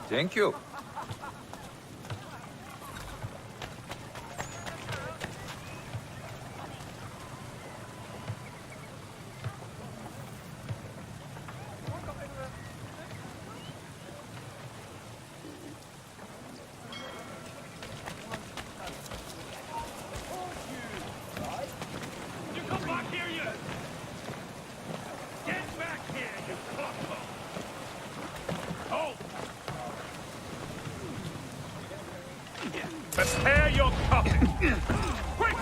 Thank you. Prepare your coffee! Quick!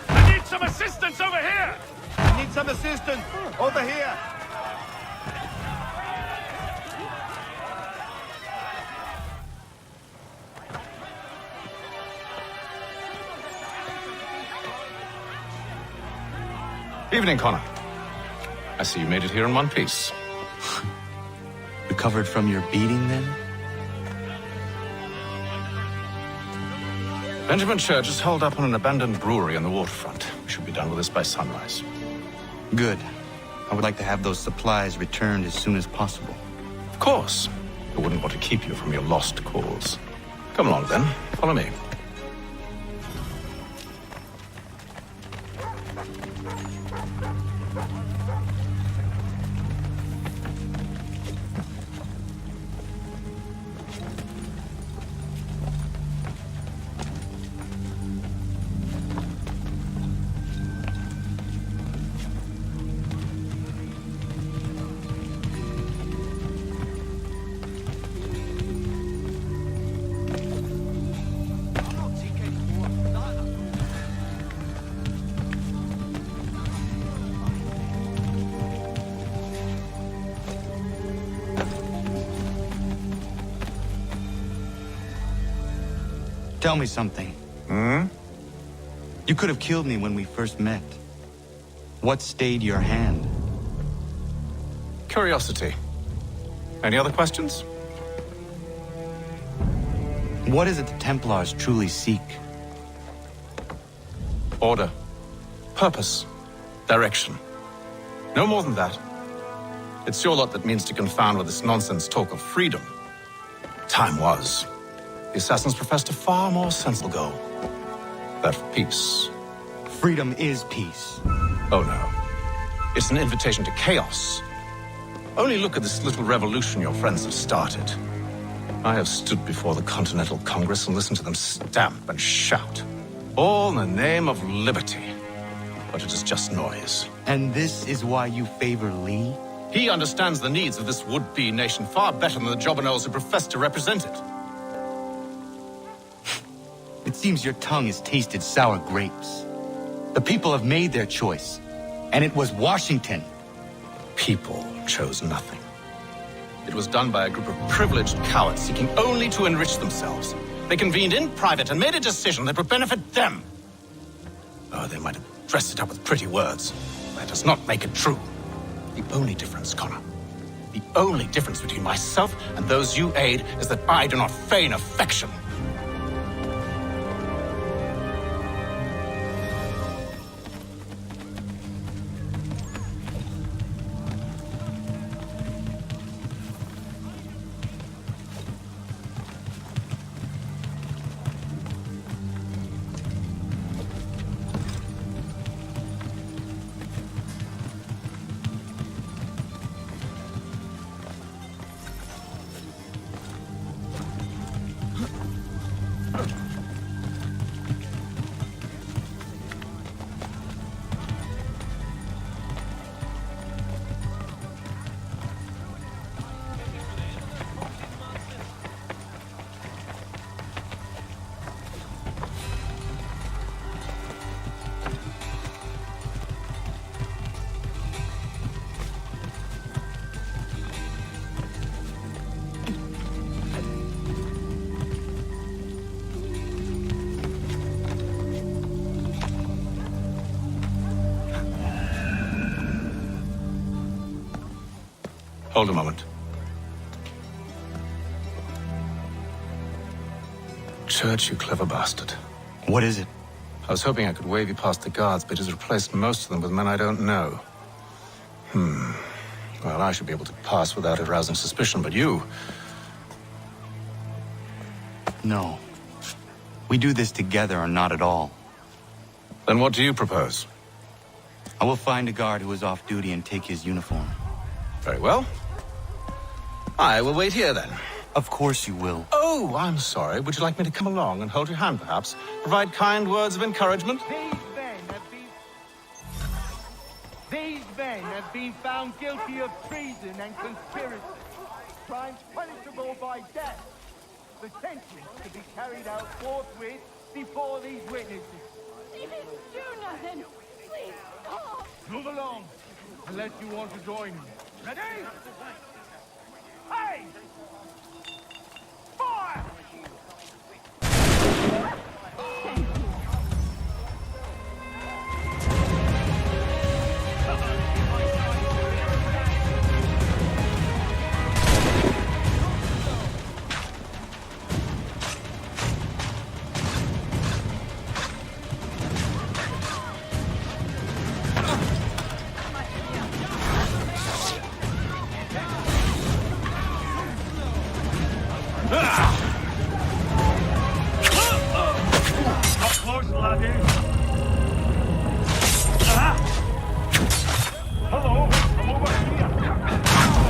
I need some assistance over here! I need some assistance! Over here! Evening, Connor. I see you made it here in one piece. Recovered from your beating, then? Benjamin Church is held up on an abandoned brewery on the waterfront. We should be done with this by sunrise. Good. I would like to have those supplies returned as soon as possible. Of course. I wouldn't want to keep you from your lost cause. Come along, then. Follow me. Tell me something. You could have killed me when we first met. What stayed your hand? Curiosity. Any other questions? What is it the Templars truly seek? Order. Purpose. Direction. No more than that. It's your lot that means to confound with this nonsense talk of freedom. Time was. The assassins professed a far more sensible goal. That of peace. Freedom is peace. Oh no. It's an invitation to chaos. Only look at this little revolution your friends have started. I have stood before the Continental Congress and listened to them stamp and shout. All in the name of liberty. But it is just noise. And this is why you favor Lee? He understands the needs of this would-be nation far better than the jobberknolls who profess to represent it. It seems your tongue has tasted sour grapes. The people have made their choice, and it was Washington. People chose nothing. It was done by a group of privileged cowards seeking only to enrich themselves. They convened in private and made a decision that would benefit them. Oh, they might have dressed it up with pretty words. That does not make it true. The only difference, Connor, the only difference between myself and those you aid is that I do not feign affection. Hold a moment. Church, you clever bastard. What is it? I was hoping I could wave you past the guards, but he's replaced most of them with men I don't know. Well, I should be able to pass without arousing suspicion, but you... No. We do this together or not at all. Then what do you propose? I will find a guard who is off duty and take his uniform. Very well. I will wait here, then. Of course you will. Oh, I'm sorry. Would you like me to come along and hold your hand, perhaps? Provide kind words of encouragement? These men have been found guilty of treason and conspiracy. Crimes punishable by death. The sentence to be carried out forthwith before these witnesses. He didn't do nothing. Please stop. Move along, unless you want to join me. Ready? Hey! Fire! Close, laddie. Hello, I'm over here.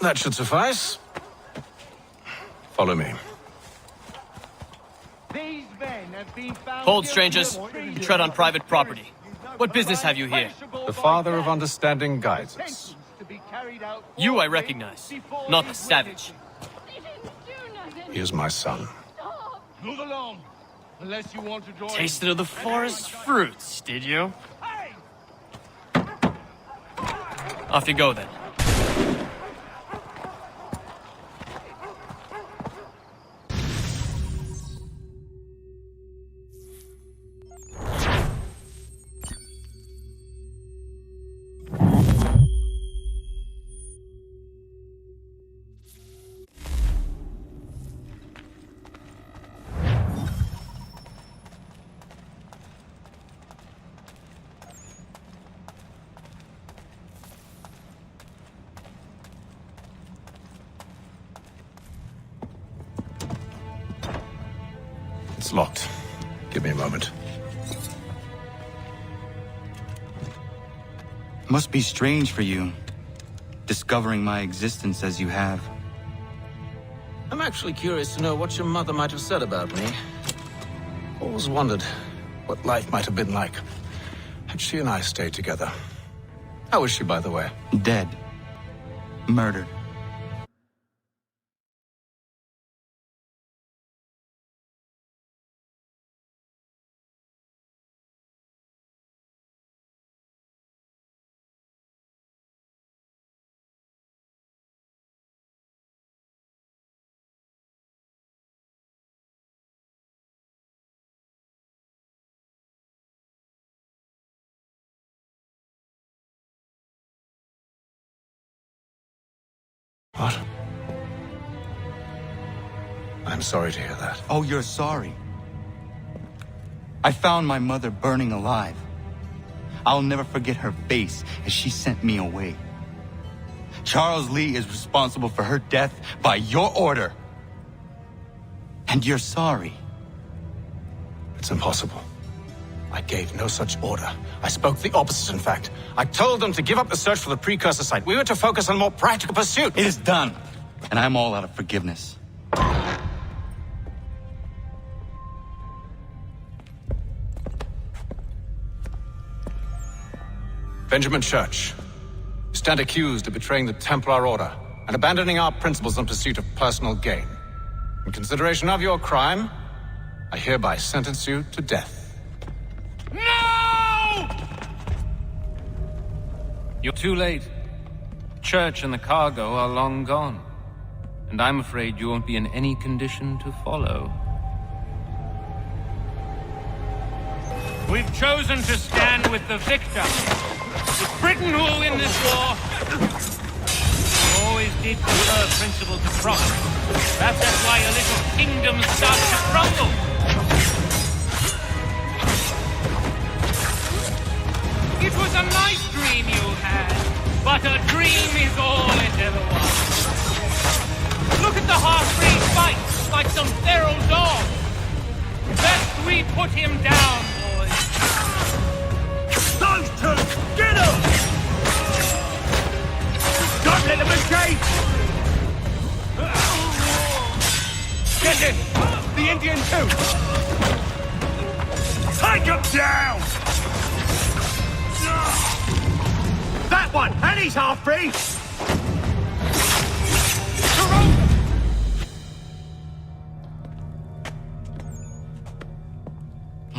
That should suffice. Follow me. These men have been found Hold, guilty strangers. of treason You tread on and private property. conspiracy. What business have you here? The Father of Understanding guides us. Sentence to be carried out You I forthwith recognize, before not the these savage. He didn't do nothing. He is my son. Stop. witnesses. Move along, unless you want to join. Tasted of the forest fruits, did you? Hey! Off you go then. It's locked. Give me a moment. Must be strange for you, discovering my existence as you have. I'm actually curious to know what your mother might have said about me. Always wondered what life might have been like had she and I stayed together. How is she, by the way? Dead. Murdered. What? I'm sorry to hear that. Oh, you're sorry. I found my mother burning alive. I'll never forget her face as she sent me away. Charles Lee is responsible for her death by your order. And you're sorry. It's impossible. I gave no such order. I spoke the opposite, in fact. I told them to give up the search for the precursor site. We were to focus on more practical pursuit. It is done, and I'm all out of forgiveness. Benjamin Church, you stand accused of betraying the Templar Order and abandoning our principles in pursuit of personal gain. In consideration of your crime, I hereby sentence you to death. No! You're too late. Church and the cargo are long gone. And I'm afraid you won't be in any condition to follow. We've chosen to stand with the victor. It's Britain who will win this war. We always did prefer principle to profit. Perhaps that's why your little kingdom starts to crumble. It was a nice dream you had, but a dream is all it ever was. Look at the half-breed fight, like some feral dog. Best we put him down, boys. Those two! Get them! Don't let them escape! Get him! The Indian too! Take him down! That one! And he's half-free!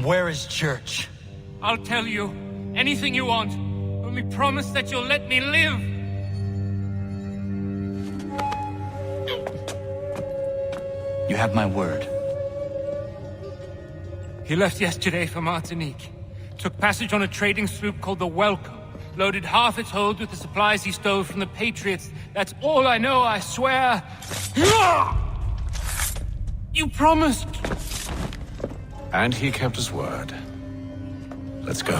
Where is Church? I'll tell you anything you want. Only promise that you'll let me live. You have my word. He left yesterday for Martinique. Took passage on a trading sloop called the Welcome. Loaded half its hold with the supplies he stole from the Patriots. That's all I know, I swear. You promised. And he kept his word. Let's go.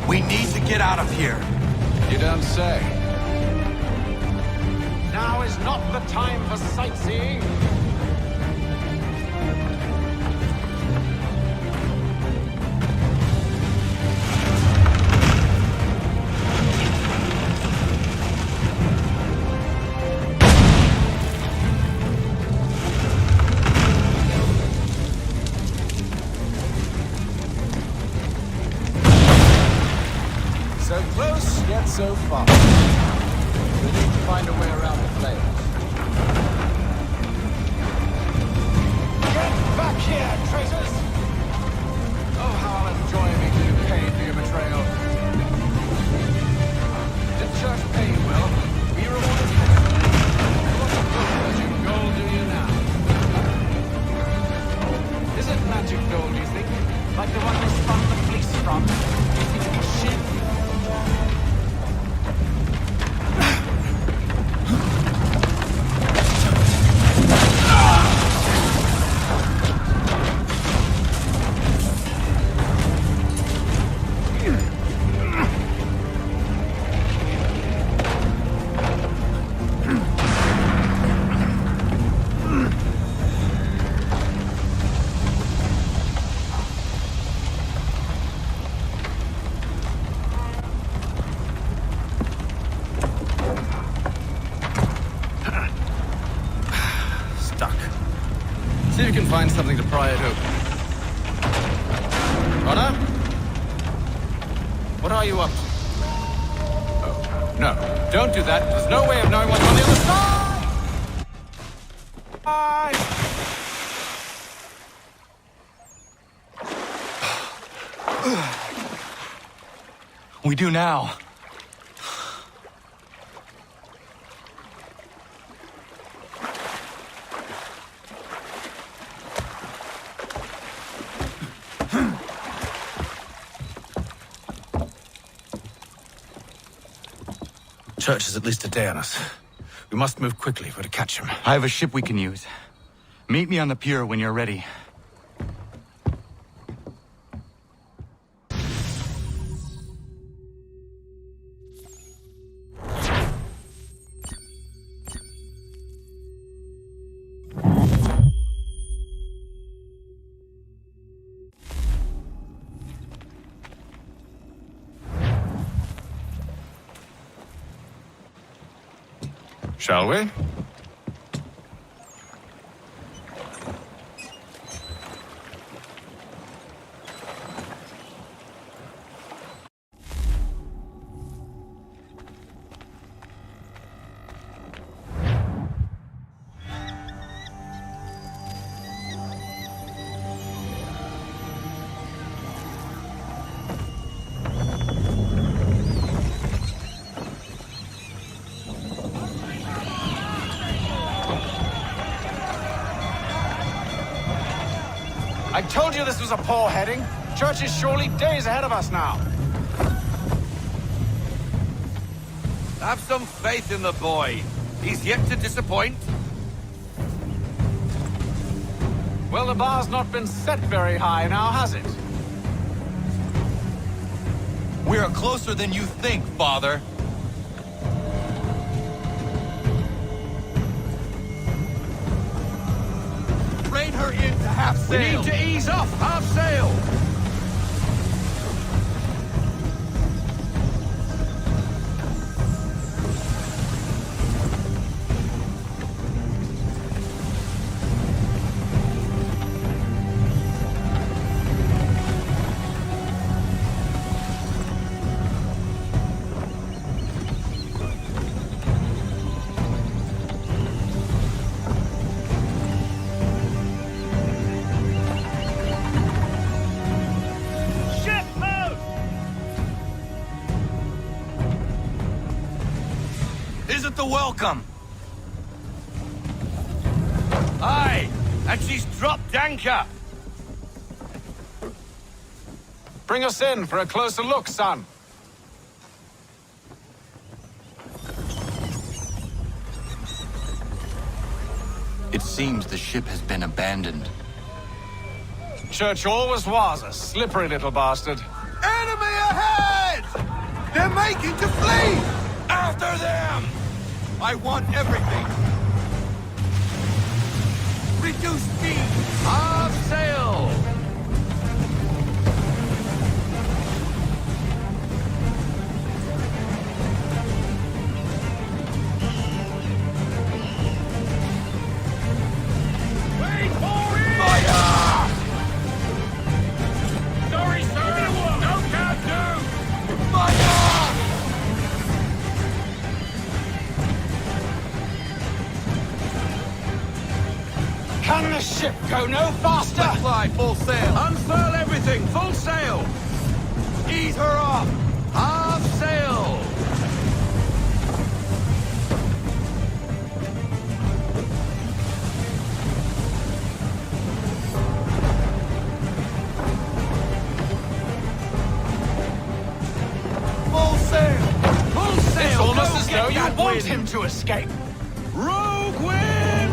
We need to get out of here. You don't say. Now is not the time for sightseeing. So close, yet so far. We need to find a way around the flames. Get back here, traitors! Oh, how I'll enjoy being paid for your betrayal. Did Church pay you well? Were you rewarded handsomely? What magic gold do you now? Is it magic gold, do you think? Like the one we spun the fleece from? Do you think it's shit? See if you can find something to pry it open. Connor? What are you up to? Oh. No, don't do that. There's no way of knowing what's on the other side! We do now. Church is at least a day on us. We must move quickly if we're to catch him. I have a ship we can use. Meet me on the pier when you're ready. Shall we? I told you this was a poor heading. Church is surely days ahead of us now. Have some faith in the boy. He's yet to disappoint. Well, the bar's not been set very high now, has it? We're closer than you think, Father. Rein her in to half sail. We need to ease off half sail. Isn't the welcome? Aye, and she's dropped anchor. Bring us in for a closer look, son. It seems the ship has been abandoned. Church always was a slippery little bastard. Enemy ahead! They're making to flee! After them! I want everything! Reduce speed! Half sail! Wait for it! Fire! Sorry, sir! No can do! Fire! Can the ship go no faster? Fly, full sail! Unfurl everything! Full sail! Ease her off! Half sail! Full sail! Full sail! It's almost Go as get though you that want wind. him to escape. Rogue wind!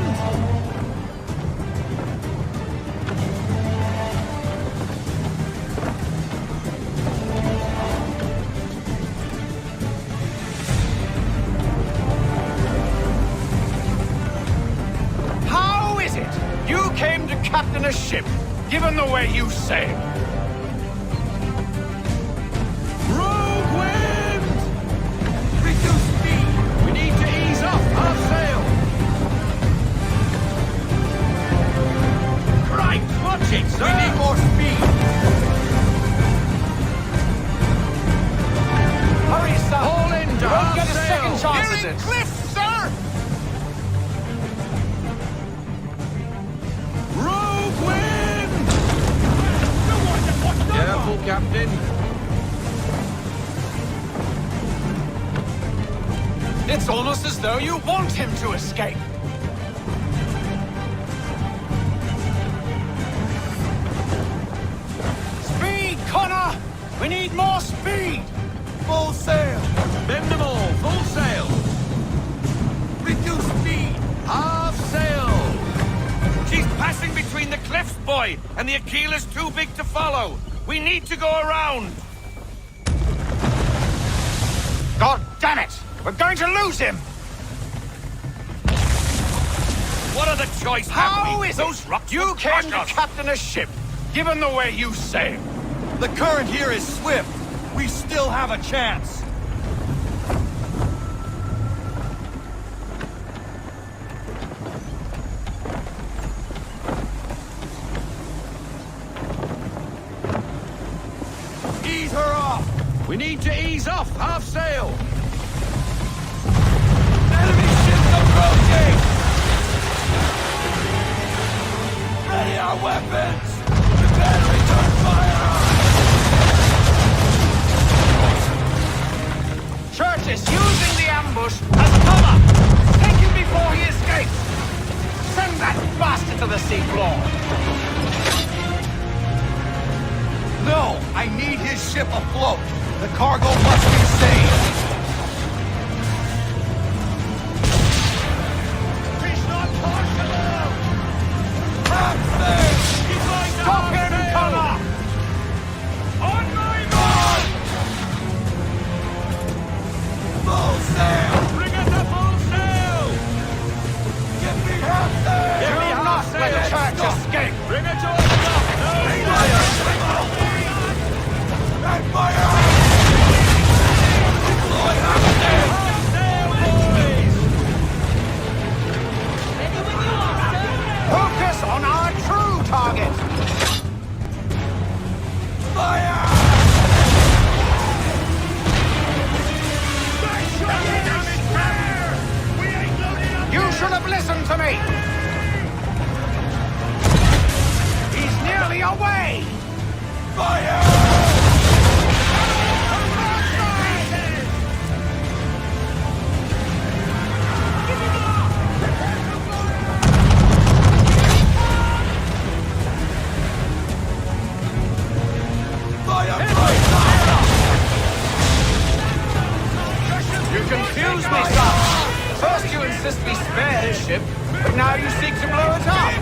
How is it you came to captain a ship, given the way you sail? Rogue wind! Reduce speed! We need to ease off half sail! Right, watch it, sir! We need more speed! Hurry, son! All in to You won't get half us though you want him to escape. Speed, Connor! We need more speed! Full sail! Bend them all, full sail! Reduce speed! Half sail! She's passing between the cliffs, boy, and the Aquila's too big to follow. We need to go around. God damn it! We're going to lose him! What other choice How have we? is Those it rocks you will came crush to us. captain a ship, given the way you sail? The current here is swift. We still have a chance. Ease her off! We need to ease off, half sail! Enemy ships approaching! Ready our weapons! Prepare to return fire! Church is using the ambush as cover! Take him before he escapes! Send that bastard to the seafloor! No! I need his ship afloat! The cargo must be saved! He's not possible! Stop him, Connor! On my mark! Full sail! Bring us a full sail! Give me half sail! Give me Do half not sail! let Church Stop. escape! Bring it to a stop! No! And fire! Deploy half sail! Half sail, boys! Ready when you are, sir. Focus on our true target! Fire! You should have listened to me! He's nearly away! Fire! You confuse me, son! First you insist we spare his ship, but now you seek to blow it up!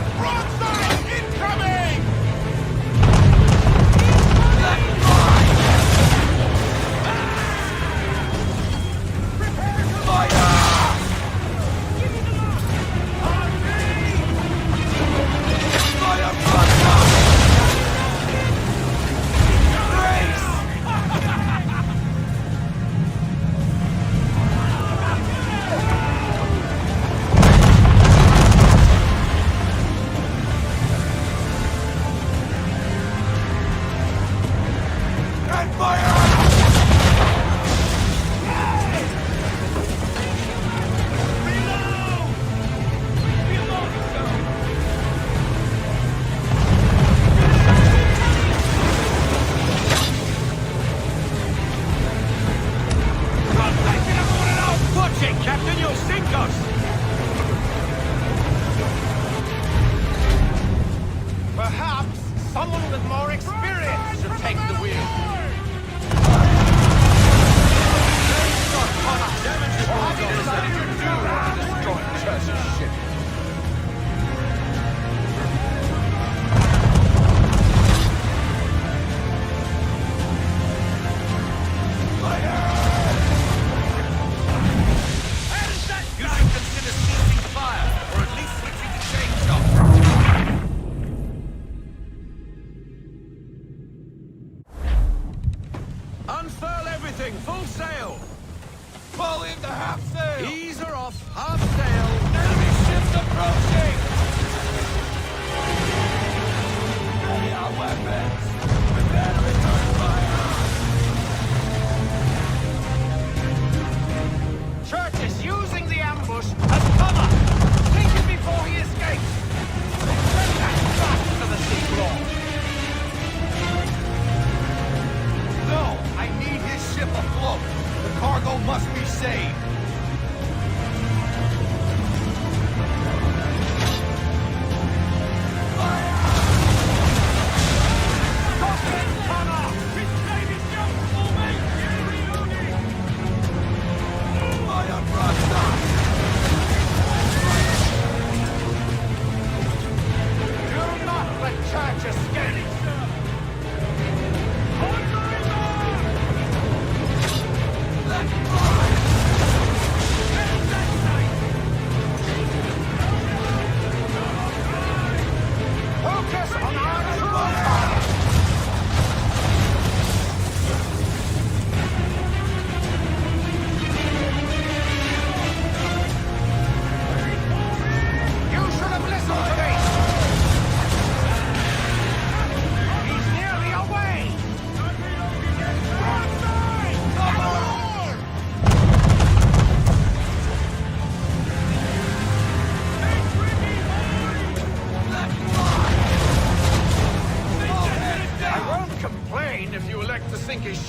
Incoming!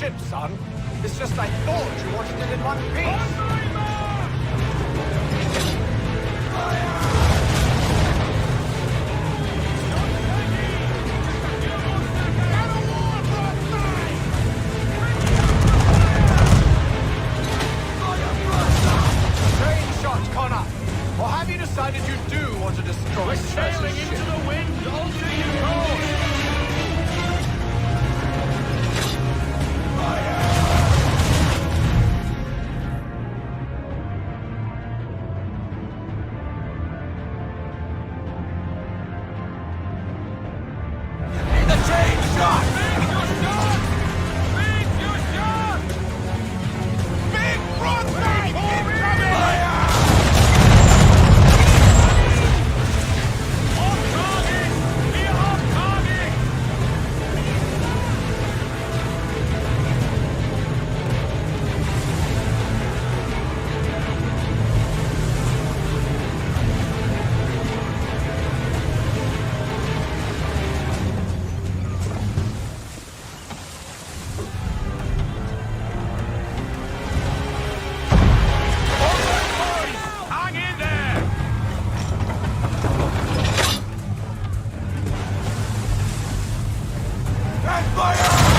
ship, son. It's just I thought you wanted it in one piece. Or have you decided you do want to destroy We're sailing into the wind. Alter your course. The chain shot! Big broadside incoming! Fire!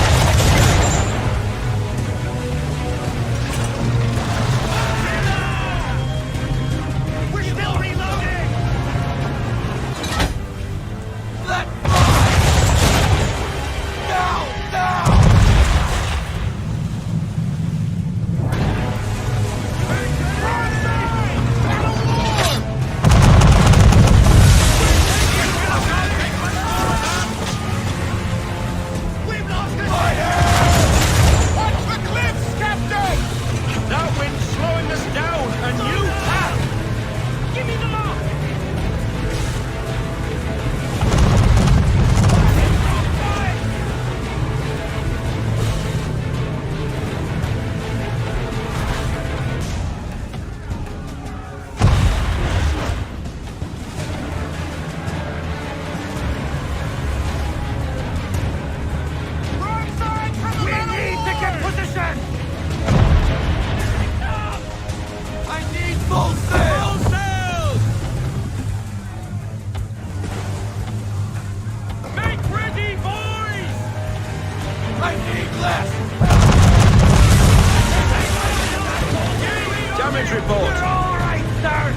Damage report. All right, sir!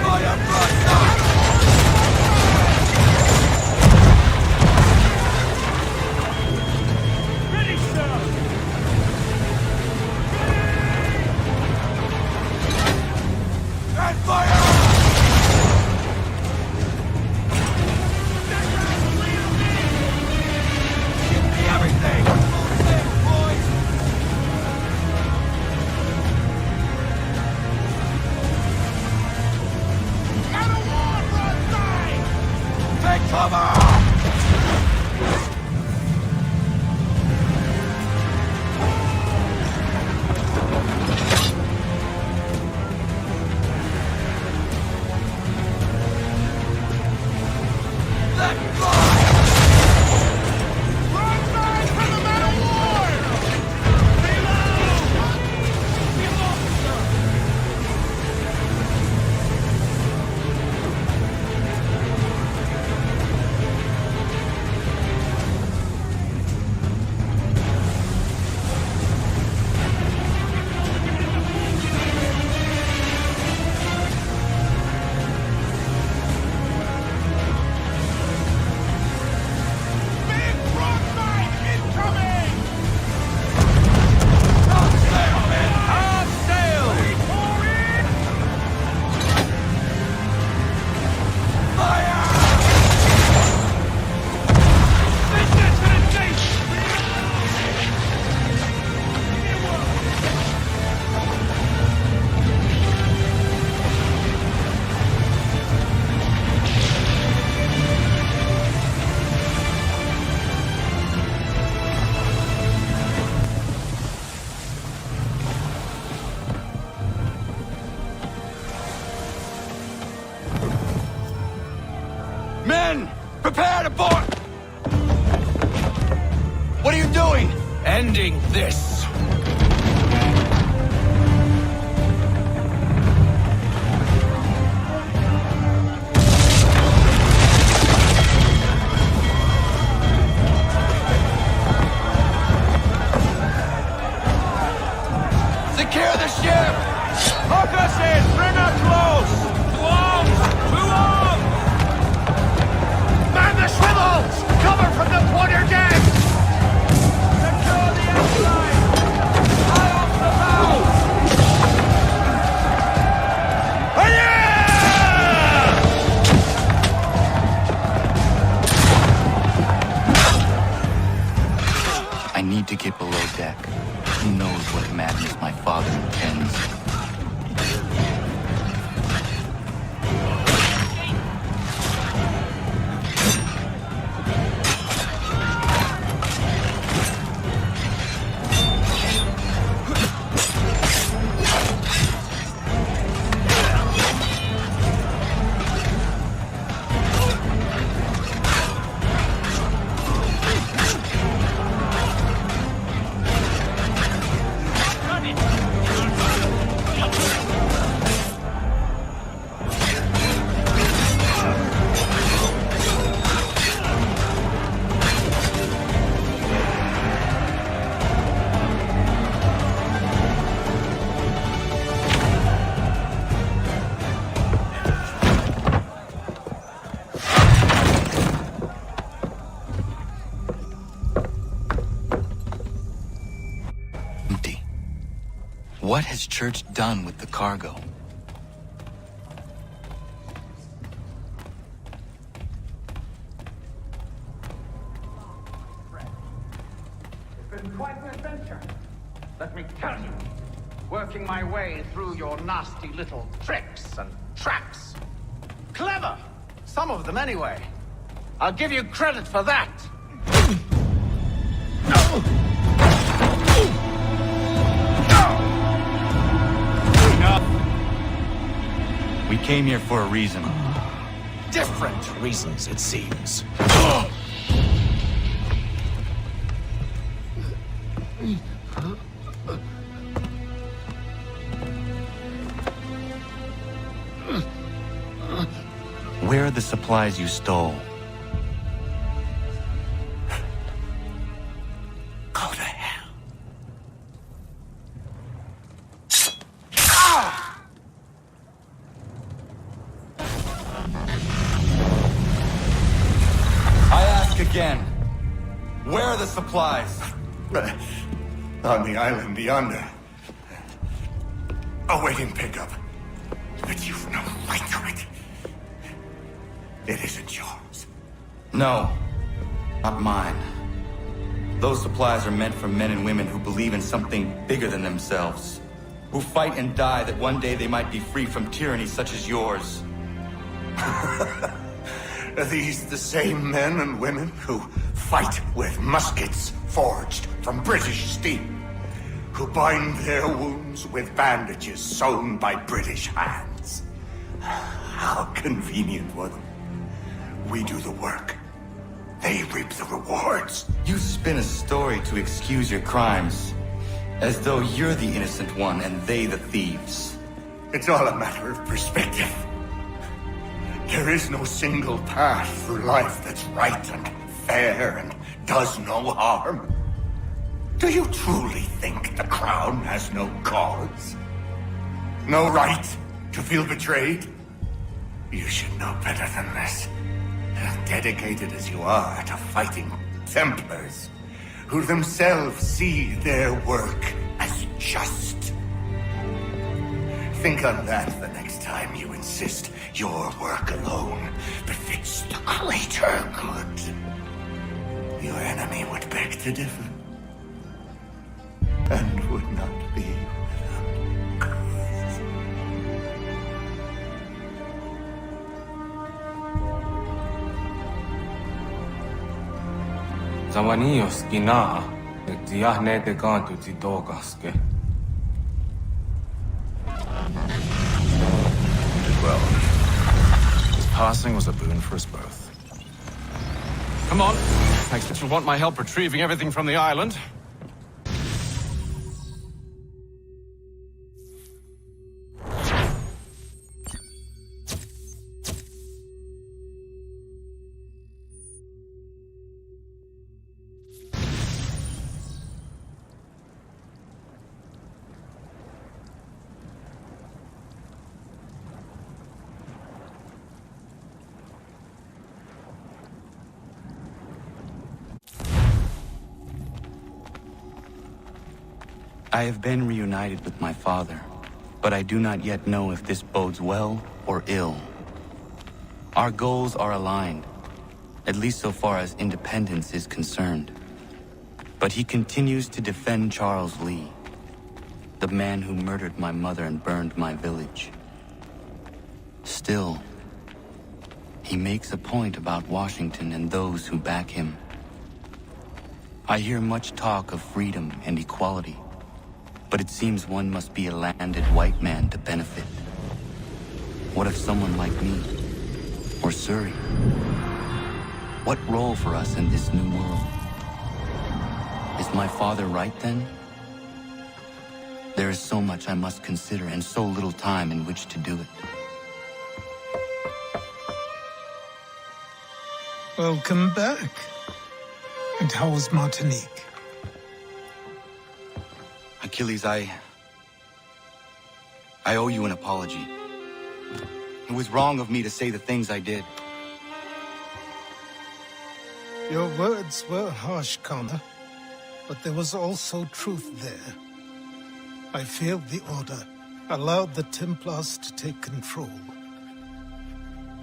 Fire broadside! Ready, sir. And fire! Give me everything! Full sail, boys! And a war broadside! Take cover! Let fly! Broadside from the man of war! Reload! Big broadside incoming! Hard sail, men! Hard sail! Fire! Men! Prepare to board! What are you doing? ending this. Secure the ship! Hook us in! Bring her close! To arms! To arms! Man the swivels! Cover from the quarterdeck! Secure the outside! High off the bow! I need to get below deck. Who knows what madness my father intends? Empty. What has Church done with the cargo? It's been quite an adventure. Let me tell you. Working my way through your nasty little tricks and traps. Clever! Some of them, anyway. I'll give you credit for that. We came here for a reason. Different reasons, it seems. Where are the supplies you stole? Go to hell. I ask again. Where are the supplies? On the island yonder. Awaiting pickup. But you've no right to it. It isn't yours. No, not mine. Those supplies are meant for men and women who believe in something bigger than themselves. Who fight and die that one day they might be free from tyranny such as yours. Are these the same men and women who fight with muskets forged from British steel? Who bind their wounds with bandages sewn by British hands? How convenient for them. We do the work. They reap the rewards. You spin a story to excuse your crimes, as though you're the innocent one and they the thieves. It's all a matter of perspective. There is no single path through life that's right and fair and does no harm. Do you truly think the Crown has no cause? No right to feel betrayed? You should know better than this. Dedicated as you are to fighting Templars, who themselves see their work as just. Think on that the next time you insist your work alone befits the greater good. Your enemy would beg to differ, and would not be without cause. Zamanios kina, tiahne te kantu titokaske. Did well. His passing was a boon for us both. Come on. I expect you'll want my help retrieving everything from the island. I have been reunited with my father, but I do not yet know if this bodes well or ill. Our goals are aligned, at least so far as independence is concerned. But he continues to defend Charles Lee, the man who murdered my mother and burned my village. Still, he makes a point about Washington and those who back him. I hear much talk of freedom and equality, but it seems one must be a landed white man to benefit. What if someone like me, or Surrey? What role for us in this new world? Is my father right then? There is so much I must consider and so little time in which to do it. Welcome back. And how was Martinique? Achilles, I owe you an apology. It was wrong of me to say the things I did. Your words were harsh, Connor, but there was also truth there. I failed the Order, allowed the Templars to take control.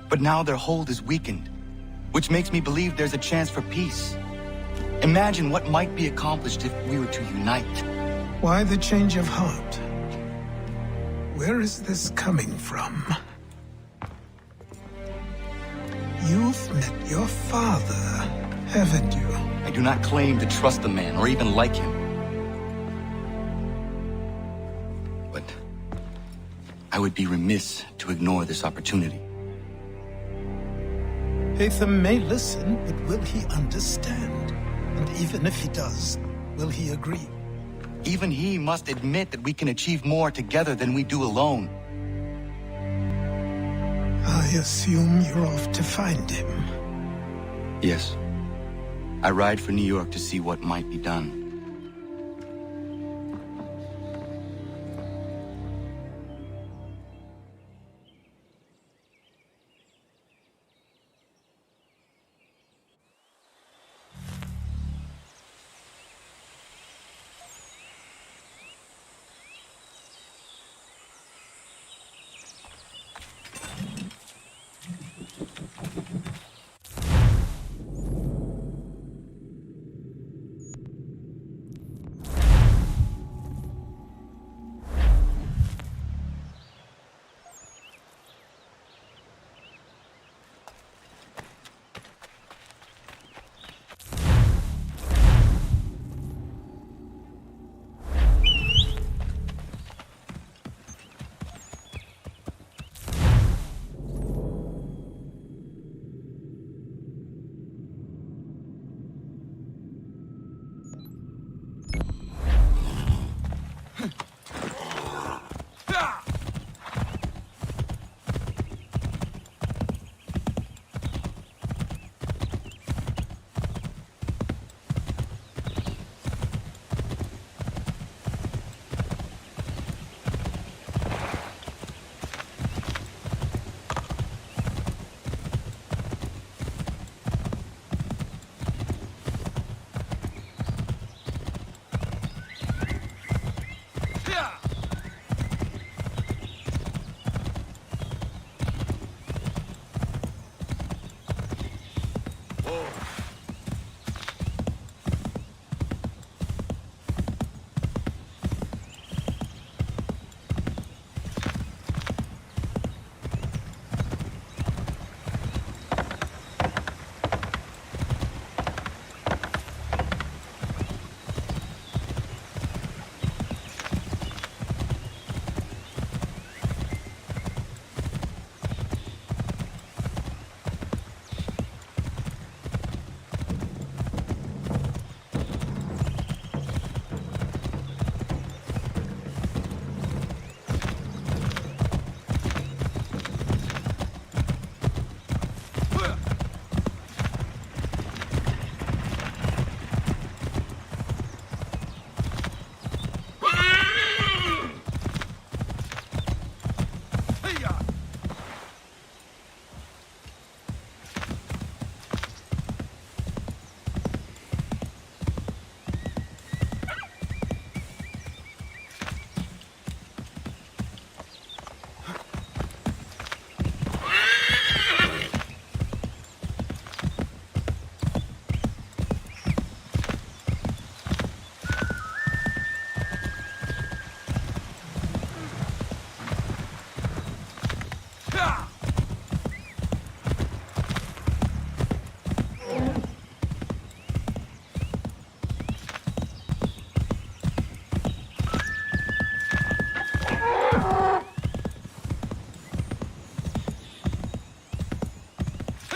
But now their hold is weakened, which makes me believe there's a chance for peace. Imagine what might be accomplished if we were to unite. Why the change of heart? Where is this coming from? You've met your father, haven't you? I do not claim to trust the man or even like him. But I would be remiss to ignore this opportunity. Hatham may listen, but will he understand? And even if he does, will he agree? Even he must admit that we can achieve more together than we do alone. I assume you're off to find him. Yes. I ride for New York to see what might be done.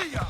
See ya!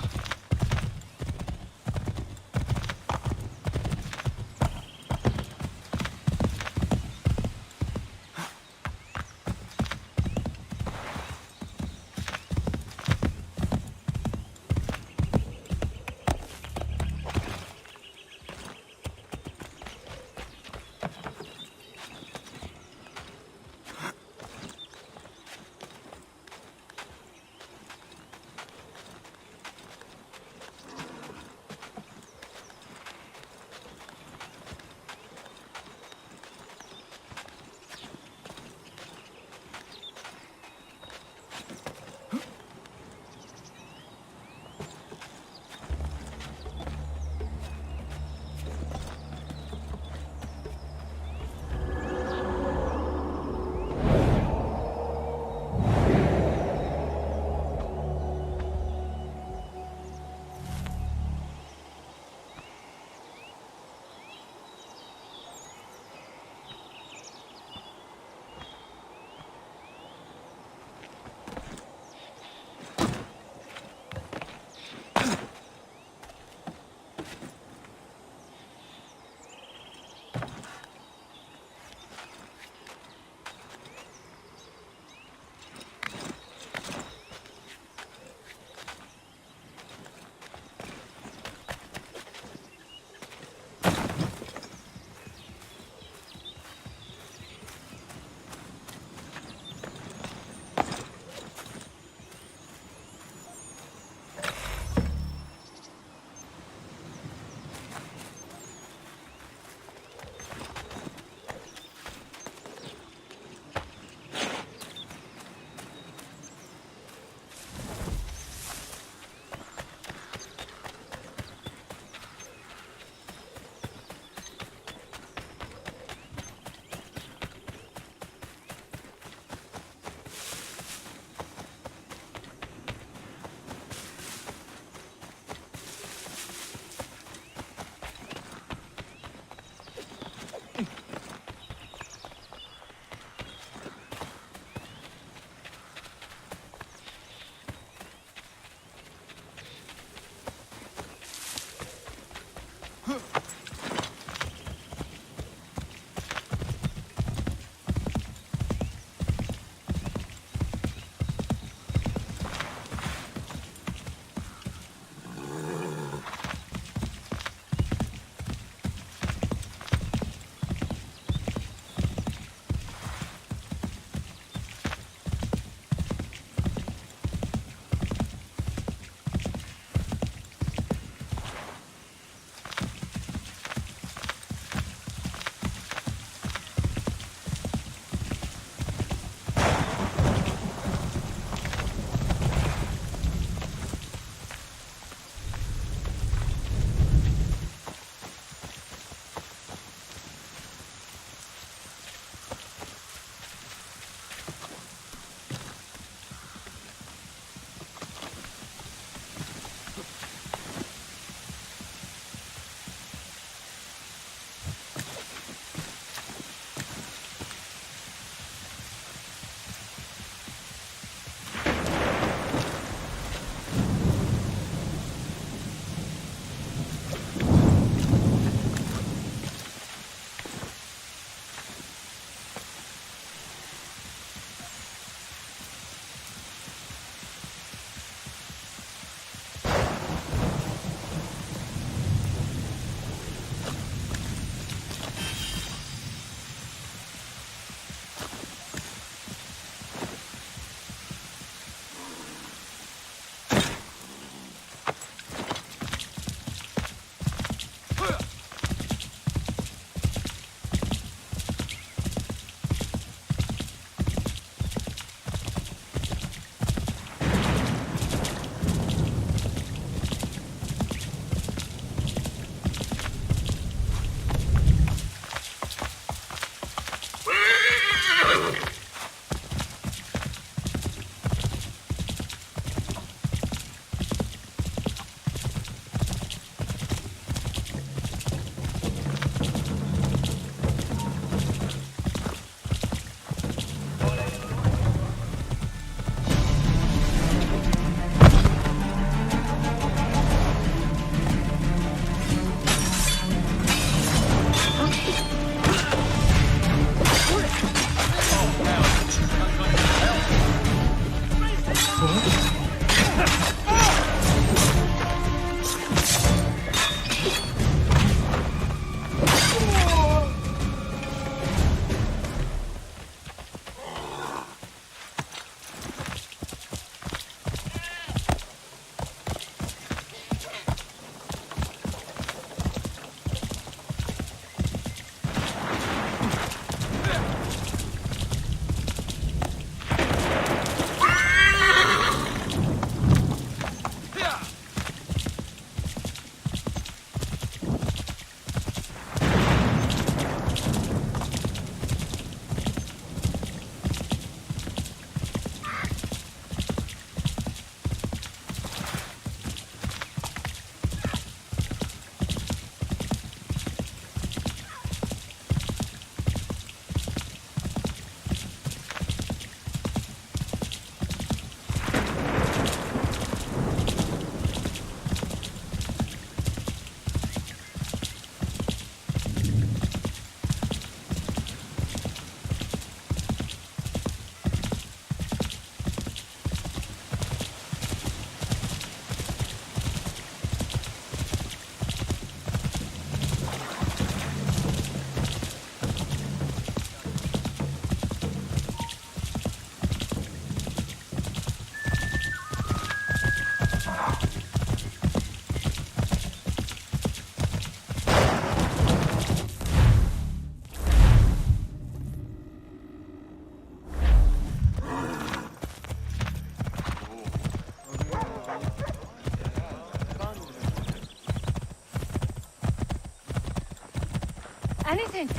Anything.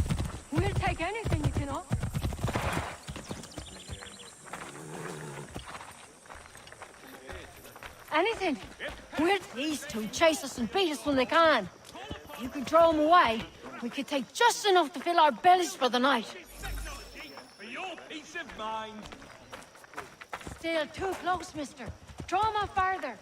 We'll take anything you can offer. Anything. These two chase us and beat us when they can. If you could draw them away, we could take just enough to fill our bellies for the night. For your peace of mind. Still too close, mister. Draw them out farther.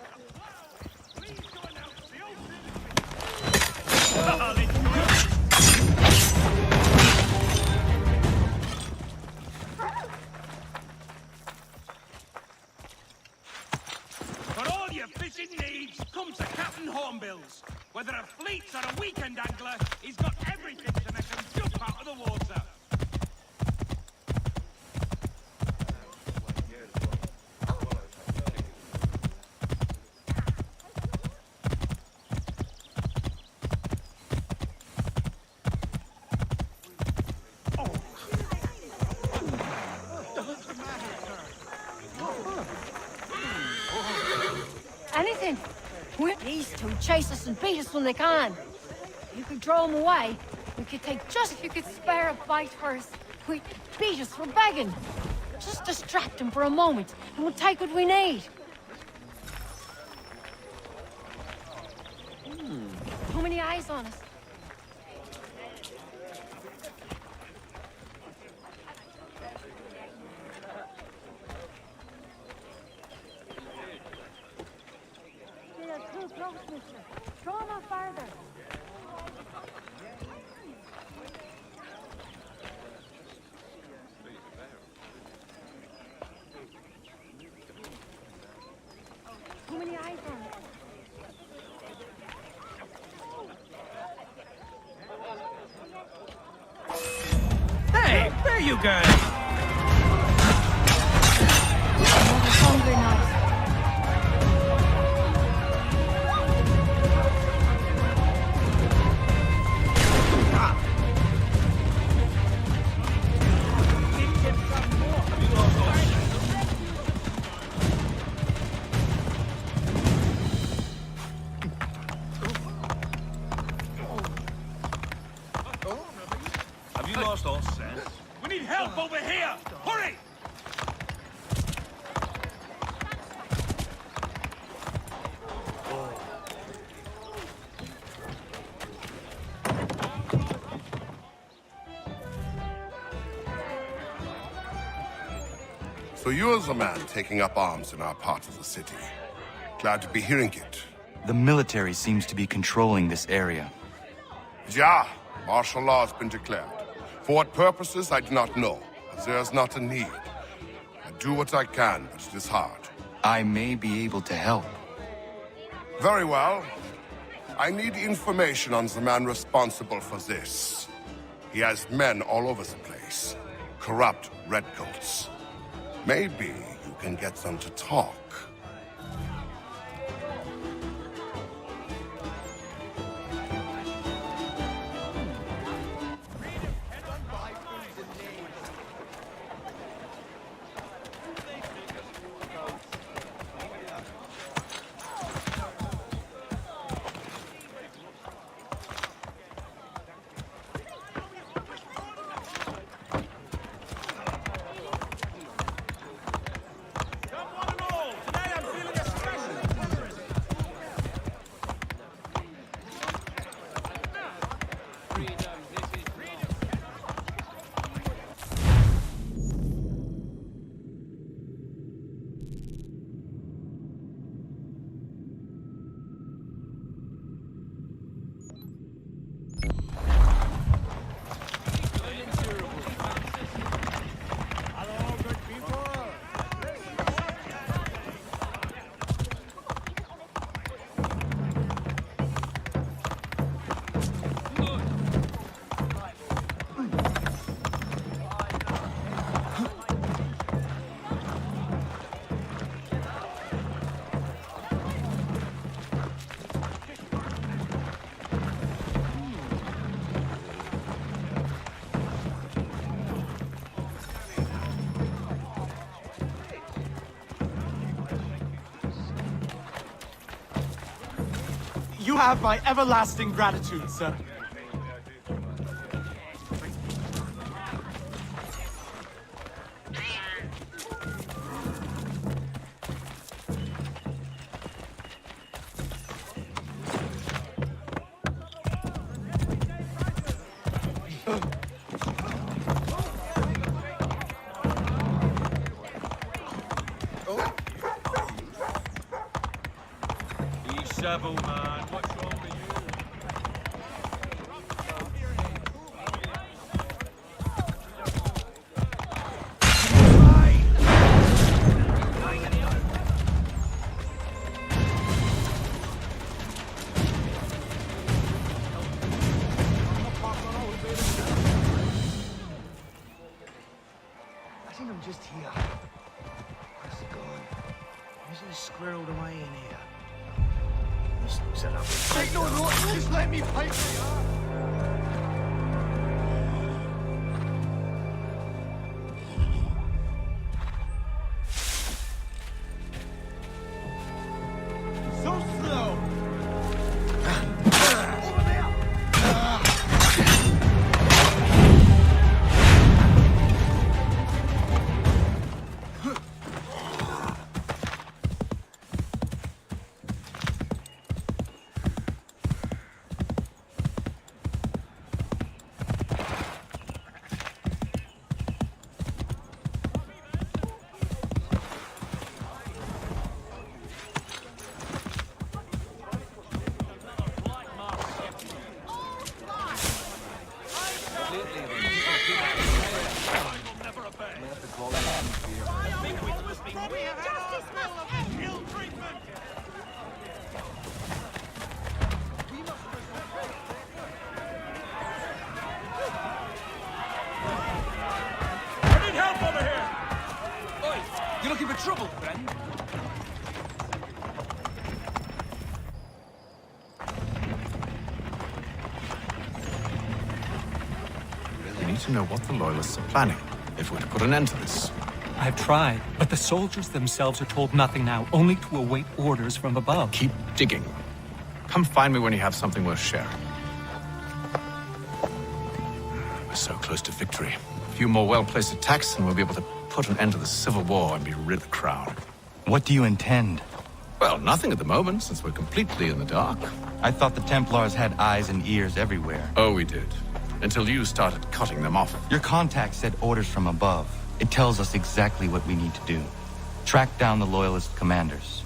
For all your fishing needs, comes the Captain Hornbills. Whether a fleet or a weekend angler, he's got everything to make them jump out of the water. Anything. These two chase us and beat us when they can. If you could draw them away, we could take just if you could spare a bite for us. We'd beat us for begging. Just distract them for a moment, and we'll take what we need. Too many eyes on us. Too close, mister. Draw them out farther. Too many eyes on it. Hey, where are you going? Another hungry night. Have you lost all sense? We need help over here! Hurry! So you're the man taking up arms in our part of the city. Glad to be hearing it. The military seems to be controlling this area. Yeah, martial law has been declared. For what purposes, I do not know. But there's not a need. I do what I can, but it is hard. I may be able to help. Very well. I need information on the man responsible for this. He has men all over the place. Corrupt redcoats. Maybe you can get them to talk. You have my everlasting gratitude, sir. Devil, man. What's wrong with you? I think I'm just here. Where's it gone? Where's this squirreled away in here? This looks a lovely... Hey, no, just let me pipe so slow! Over there! You looking for trouble, friend? We need to know what the Loyalists are planning, if we're to put an end to this. I've tried, but the soldiers themselves are told nothing now, only to await orders from above. Keep digging. Come find me when you have something worth sharing. We're so close to victory. A few more well-placed attacks and we'll be able to put an end to the civil war and be rid of the crown. What do you intend? Well, nothing at the moment, since we're completely in the dark. I thought the Templars had eyes and ears everywhere. Oh, we did. Until you started cutting them off. Your contact said orders from above. It tells us exactly what we need to do. Track down the Loyalist commanders.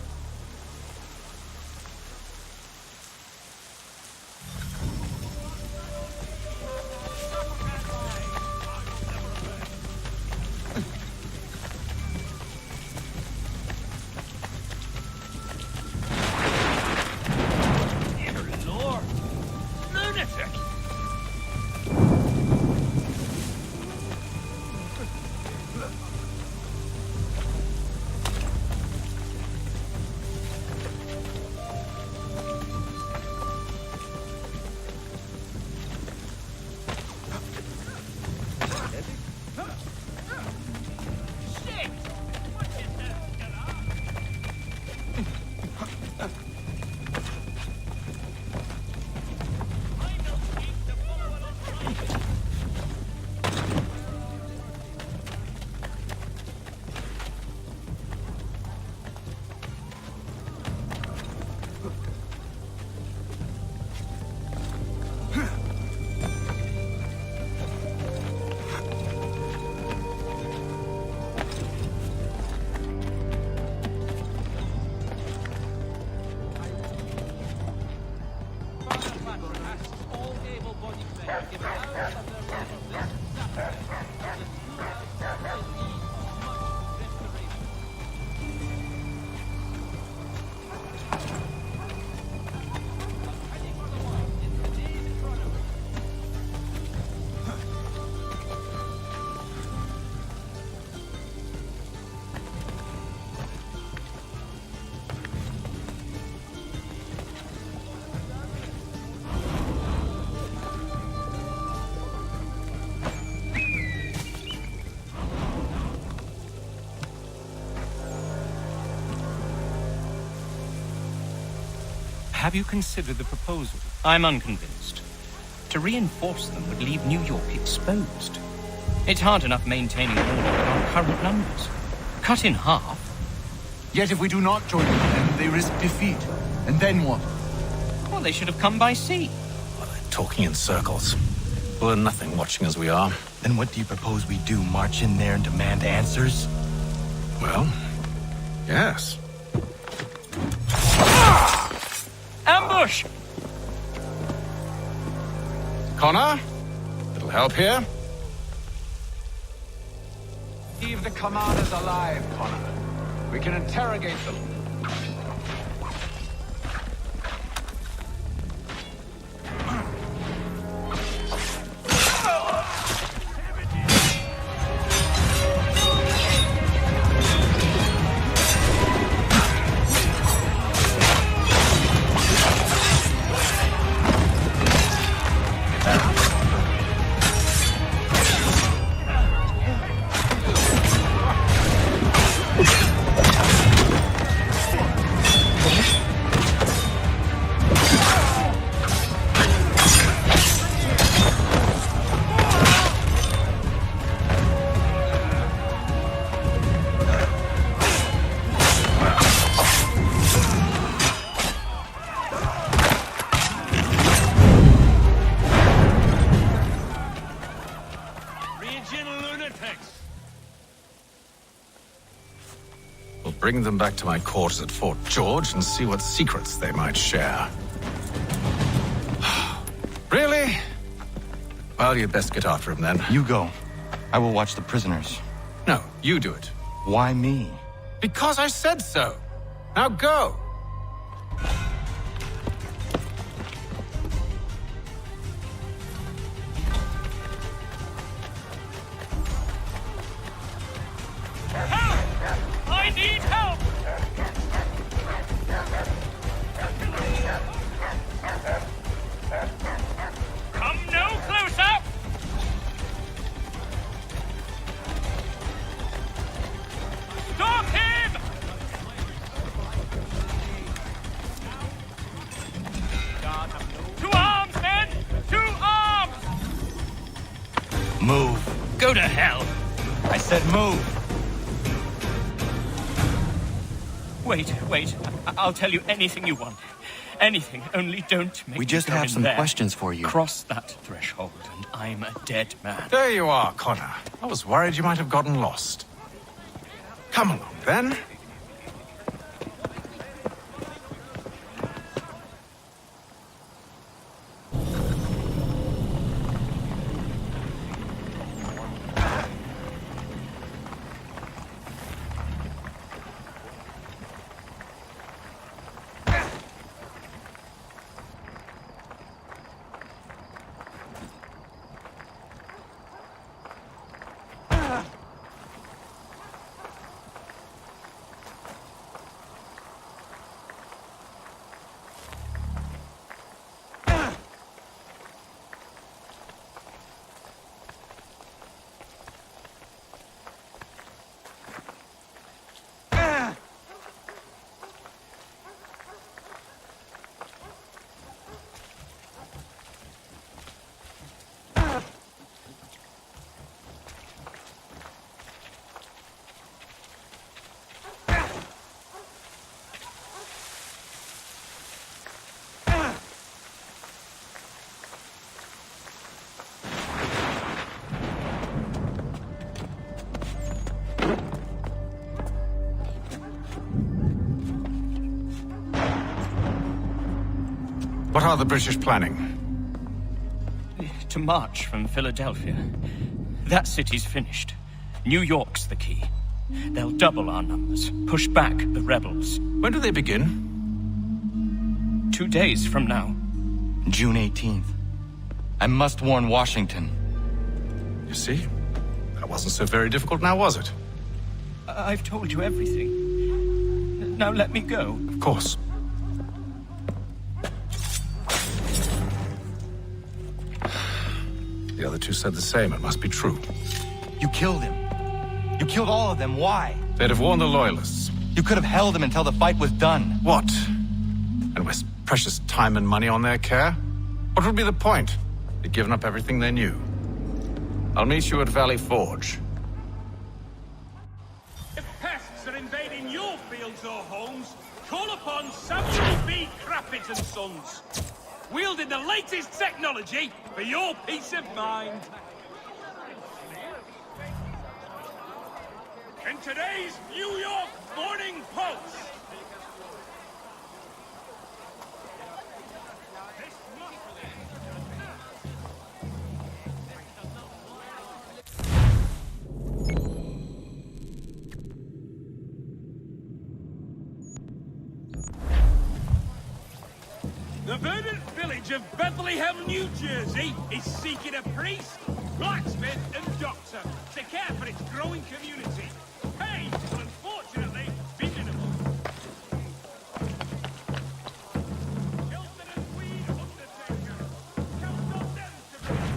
Have you considered the proposal? I'm unconvinced. To reinforce them would leave New York exposed. It's hard enough maintaining order with our current numbers. Cut in half. Yet if we do not join them, they risk defeat. And then what? Well, they should have come by sea. Well, they're talking in circles. We'll learn nothing watching as we are. Then what do you propose we do? March in there and demand answers? Well, yes. Push! Connor? Little help here? Leave the commanders alive, Connor. We can interrogate them. Bring them back to my quarters at Fort George and see what secrets they might share. Really? Well, you'd best get after him then. You go. I will watch the prisoners. No, you do it. Why me? Because I said so. Now go. I need help! Come no closer! Stop him! To arms, men! To arms! Move. Go to hell! I said move. Wait. I'll tell you anything you want. Anything, only don't make We me just go have in some there. questions for you. Cross that threshold, and I'm a dead man. There you are, Connor. I was worried you might have gotten lost. Come along, then. What are the British planning? To march from Philadelphia. That city's finished. New York's the key. They'll double our numbers, push back the rebels. When do they begin? 2 days from now. June 18th. I must warn Washington. You see? That wasn't so very difficult now, was it? I've told you everything. Now let me go. Of course. The other two said the same. It must be true. You killed him. You killed all of them. Why? They'd have warned the Loyalists. You could have held him until the fight was done. What? And waste precious time and money on their care? What would be the point? They'd given up everything they knew. I'll meet you at Valley Forge. If pests are invading your fields or homes, call upon Samuel B. Crappit and Sons. Wielding the latest technology for your peace of mind. In today's New York Morning Post. The verdant village of Bethlehem, New Jersey is seeking a priest, blacksmith and doctor to care for its growing community. Pay will unfortunately be minimal. Hilton and Queen Undertaker. Count on them to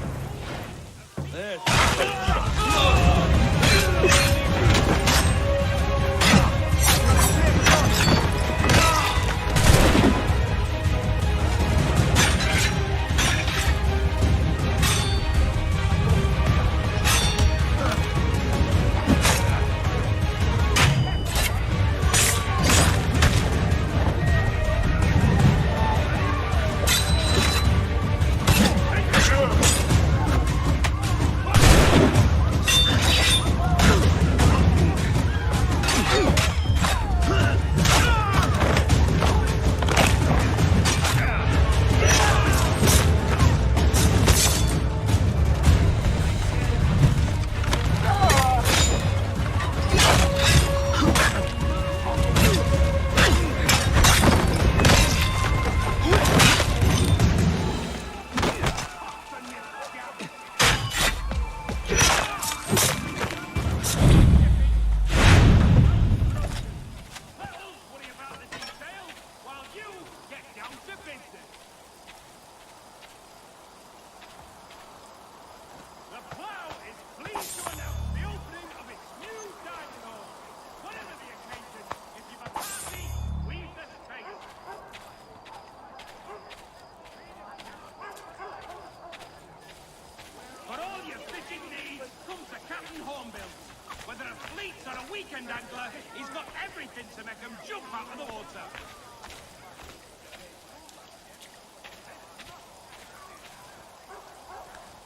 weekend angler, he's got everything to make him jump out of the water.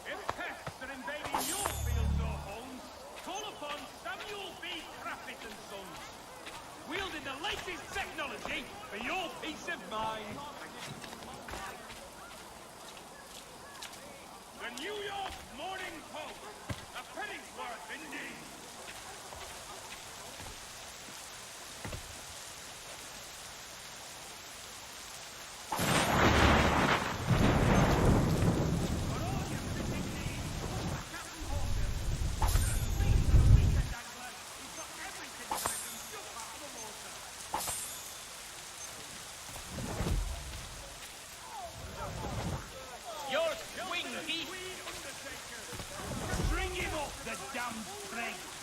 If pests are invading your fields or homes, call upon Samuel B. Craffit and Sons, wielding the latest technology for your peace of mind. The New York Morning Post, a penny's worth indeed. Bring him up, the damn thing!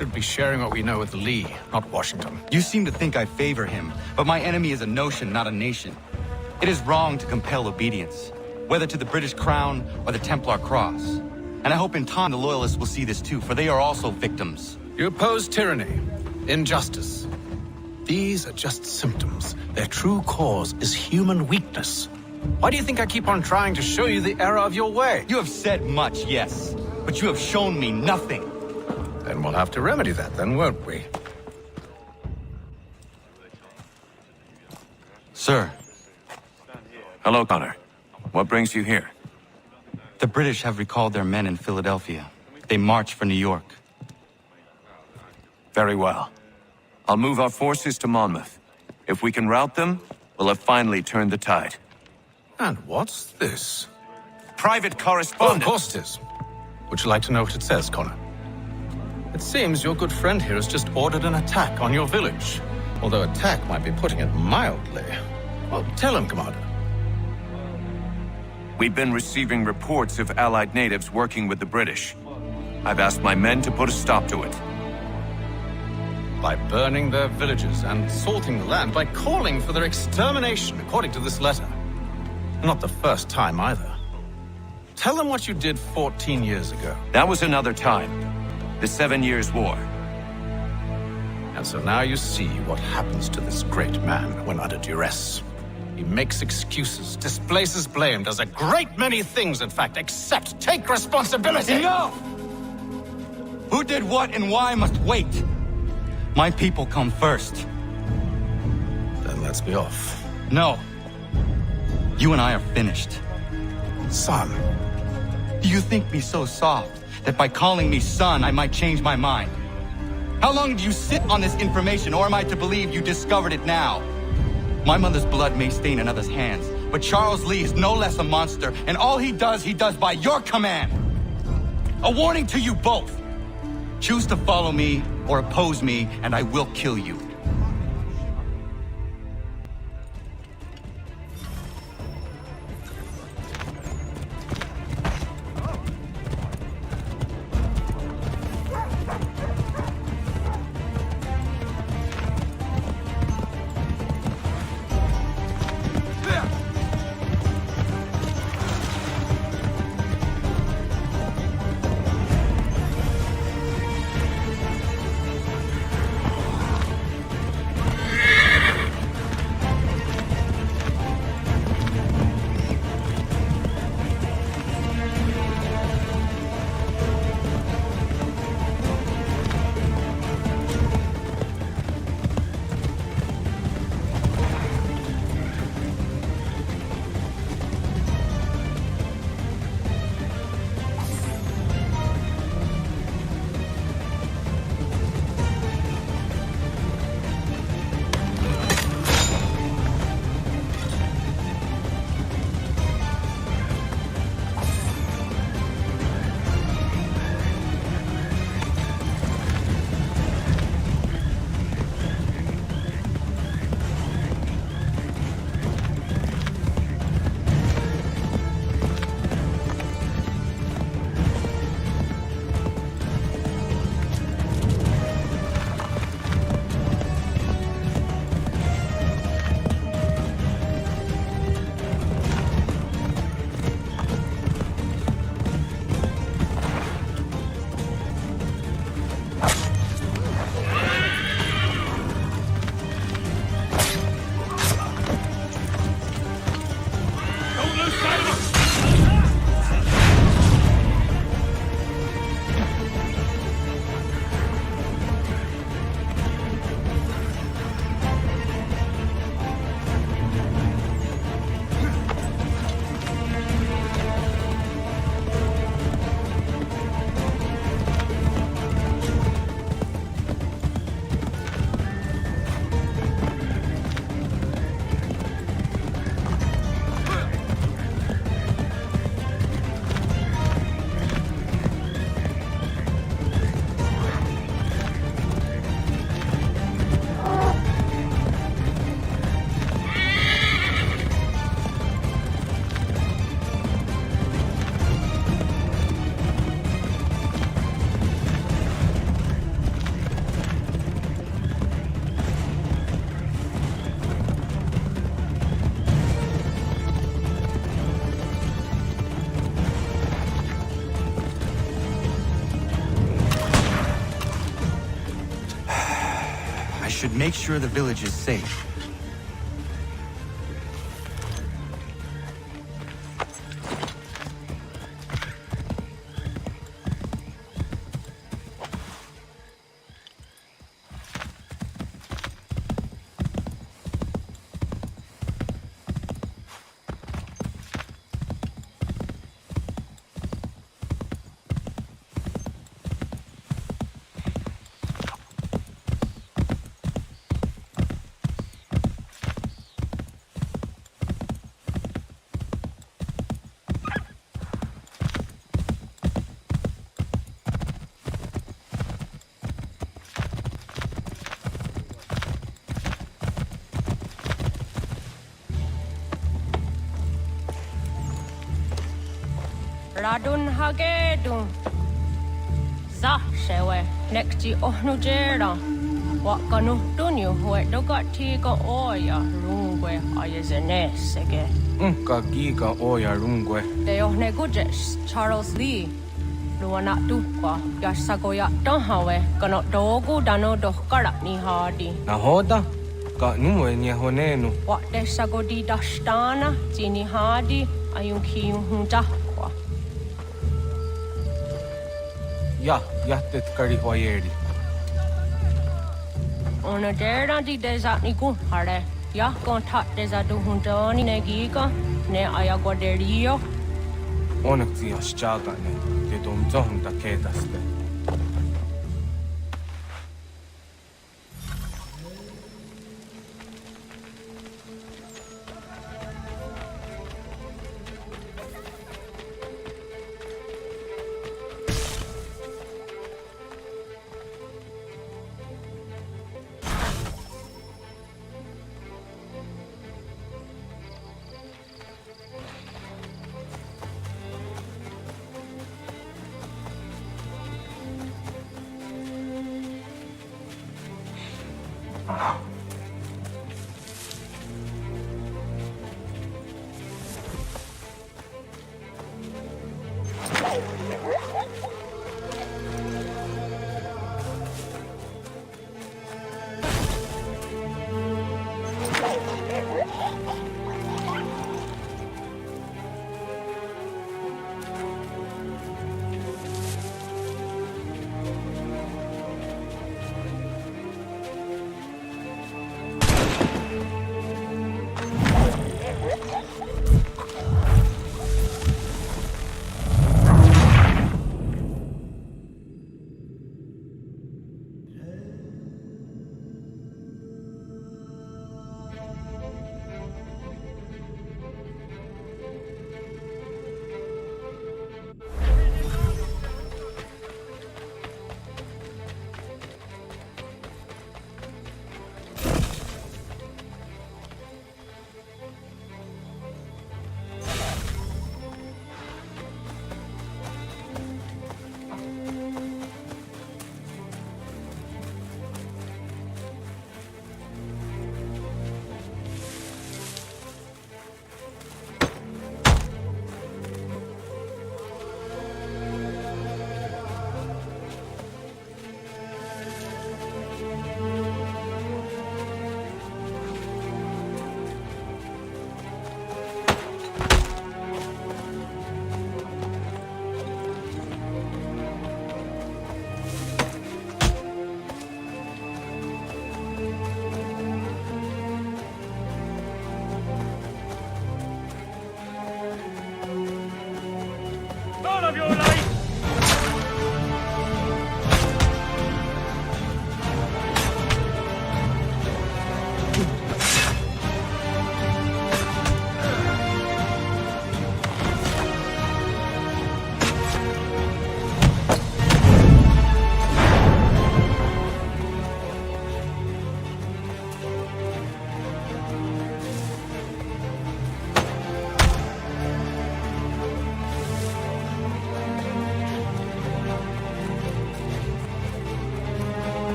should be sharing what we know with Lee, not Washington. You seem to think I favor him, but my enemy is a notion, not a nation. It is wrong to compel obedience, whether to the British Crown or the Templar Cross. And I hope in time the Loyalists will see this too, for they are also victims. You oppose tyranny, injustice. These are just symptoms. Their true cause is human weakness. Why do you think I keep on trying to show you the error of your way? You have said much, yes, but you have shown me nothing. Then we'll have to remedy that then, won't we? Sir. Hello, Connor. What brings you here? The British have recalled their men in Philadelphia. They march for New York. Very well. I'll move our forces to Monmouth. If we can rout them, we'll have finally turned the tide. And what's this? Private Oh, correspondence. of course it is. Would you like to know what it says, Connor? It seems your good friend here has just ordered an attack on your village. Although attack might be putting it mildly. Well, tell him, Commander. We've been receiving reports of Allied natives working with the British. I've asked my men to put a stop to it. By burning their villages and salting the land, by calling for their extermination, according to this letter. Not the first time, either. Tell them what you did 14 years ago. That was another time. The 7 Years' War. And so now you see what happens to this great man when under duress. He makes excuses, displaces blame, does a great many things, in fact, except take responsibility! Enough! Who did what and why must wait. My people come first. Then let's be off. No. You and I are finished. Son. Do you think me so soft that by calling me son, I might change my mind? How long do you sit on this information, or am I to believe you discovered it now? My mother's blood may stain another's hands, but Charles Lee is no less a monster, and all he does by your command. A warning to you both. Choose to follow me or oppose me, and I will kill you. should make sure the village is safe. Radun hagedun. Za shewe nekti ohnu jera. Wakanu dunyu hue dogati ga oya rungwe ayezenesege. Ka giga oya rungwe. De ohne gujes Charles Lee. Luana tukwa yasagoya donhawe kano dogu dano dohkara ni hadi. Nahoda? Ka numwe nye honenu. Wa de sagodi dashtana tini hadi ayun kiyun hunta. Jättet kari hoajeri. On a dera di desatni hare. Ja kon tat desatu huntoni ne giga ne ayaguaderio. Onneksi jos chagane, te tum zohunta keetaste.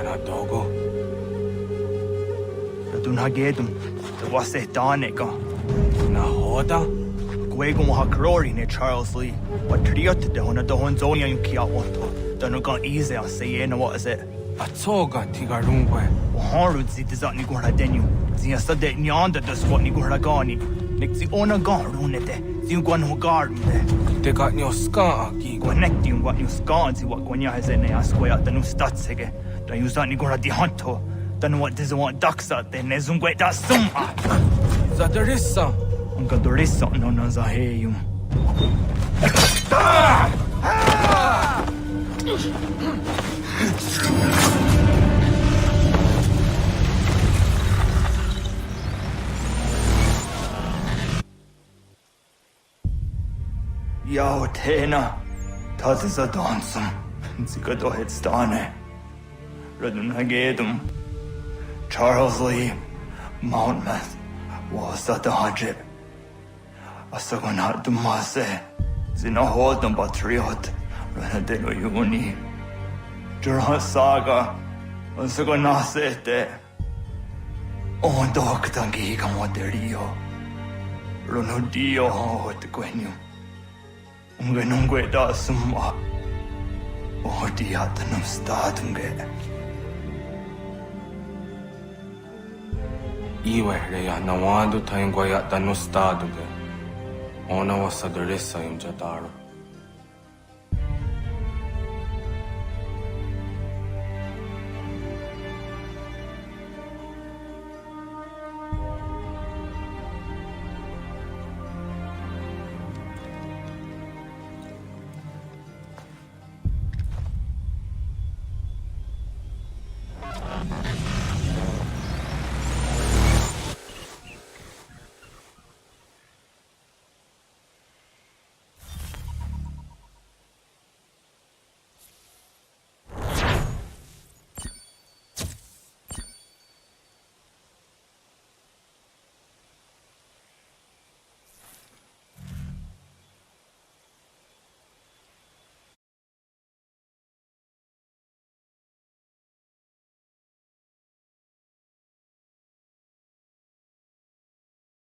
na dogo. Radun hagedum, the wase danega. Na hoda? Gwegum ha glory ne Charles Lee. What triot de hona do hon zonia yung kia wanto. Dano gan easy on say na what is it? Atsoga tiga rungwe. Haru zi dizat ni gura denu. Zia sa de nyanda da squat ni gura gani. Nik zi ona gan runete. Zi gwan ho garde. Te got nyo ska aki. Connect yung what you scan zi what gwanya has in a square the new stats hege. Da you zat ni gura di hanto. Dano what does want daksa de nezungwe da summa. Zadarissa. Unga dorissa no na za heyum. Yao tena, das ist a dansum. Sie geht doch jetzt dane. Redun hagedum. Charles Lee, Mountmouth, was that the hajib. Asagonat dumase. Zina hodum patriot. Renadelo yuni. Jurha saga. Asagonasete. On doktangi kamoterio. Runudio hot gwenyu. Ungenungwe da summa. Odiatanum statunge. Iwe reya nawando taingwa ya dano staduge. Ona wa sadarissa yung jataro.